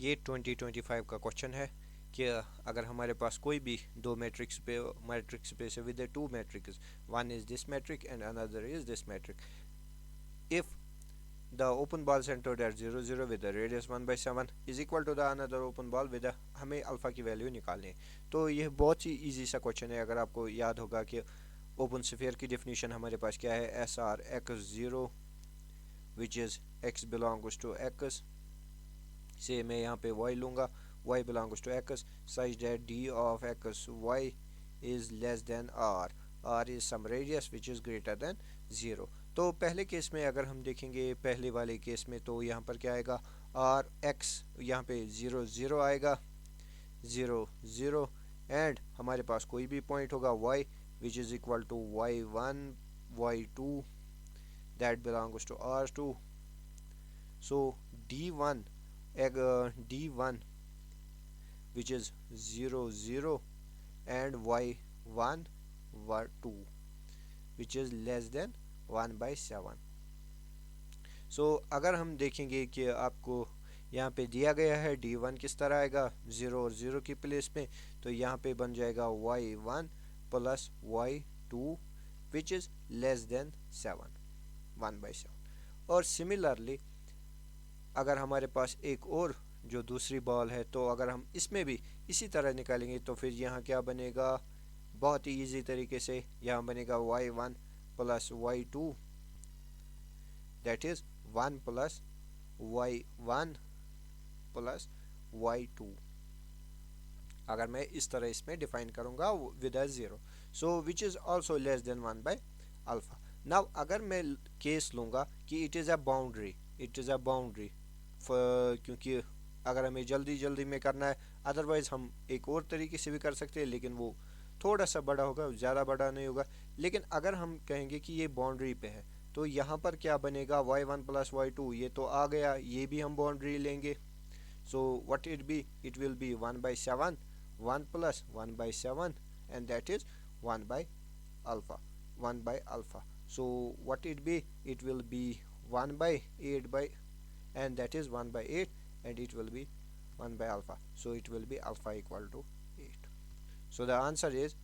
ये 2025 का क्वेश्चन है कि अगर हमारे पास कोई भी दो मैट्रिक्स स्पेस है with two metrics, one is this metric and another is this metric, if the open ball centered at 0 0 with a radius 1/7 is equal to the another open ball with a, हमें alpha की value निकालनी है। तो यह बहुत ही easy सा question है। अगर आपको याद होगा कि ओपन स्फीयर की डेफिनेशन हमारे पास क्या है, S R X zero which is X belongs to X, say मैं यहाँ पे y लूँगा, y belongs to X such that D of X y is less than r is some radius which is greater than 0। तो पहले case में अगर हम देखेंगे, पहले वाले केस में, तो यहाँ पर क्या आएगा, आर एक्स यहाँ पे 0 0 आएगा, 0 0, एंड हमारे पास कोई भी पॉइंट होगा y which is equal to y1 y2 that belongs to r2। So d1 d1 which is 0 0 and y1 y2 which is less than 1/7। सो अगर हम देखेंगे कि आपको यहाँ पे दिया गया है d1 किस तरह आएगा 0 और 0 की प्लेस में, तो यहाँ पे बन जाएगा y1 plus y2 which is less than 7 1/7। और सिमिलरली अगर हमारे पास एक और जो दूसरी बॉल है, तो अगर हम इसमें भी इसी तरह निकालेंगे तो फिर यहाँ क्या बनेगा, बहुत ही इजी तरीके से यहाँ बनेगा y1 plus y2 that is 1 plus y1 plus y2। अगर मैं इस तरह इसमें डिफाइन करूँगा with a 0, so which is also less than 1/अल्फा। नाउ अगर मैं केस लूँगा कि इट इज़ अ बाउंड्री, क्योंकि अगर हमें जल्दी जल्दी में करना है, अदरवाइज हम एक और तरीके से भी कर सकते हैं, लेकिन वो थोड़ा सा बड़ा होगा, ज़्यादा बड़ा नहीं होगा। लेकिन अगर हम कहेंगे कि ये बाउंड्री पे है, तो यहाँ पर क्या बनेगा y1 प्लस y2, ये तो आ गया, ये भी हम बाउंड्री लेंगे। So what it will be 1/7, 1 plus 1/7 and that is 1/अल्फा। So what it will be 1/8 and that is 1/8 and it will be 1/alpha, so it will be alpha equal to 8। So the answer is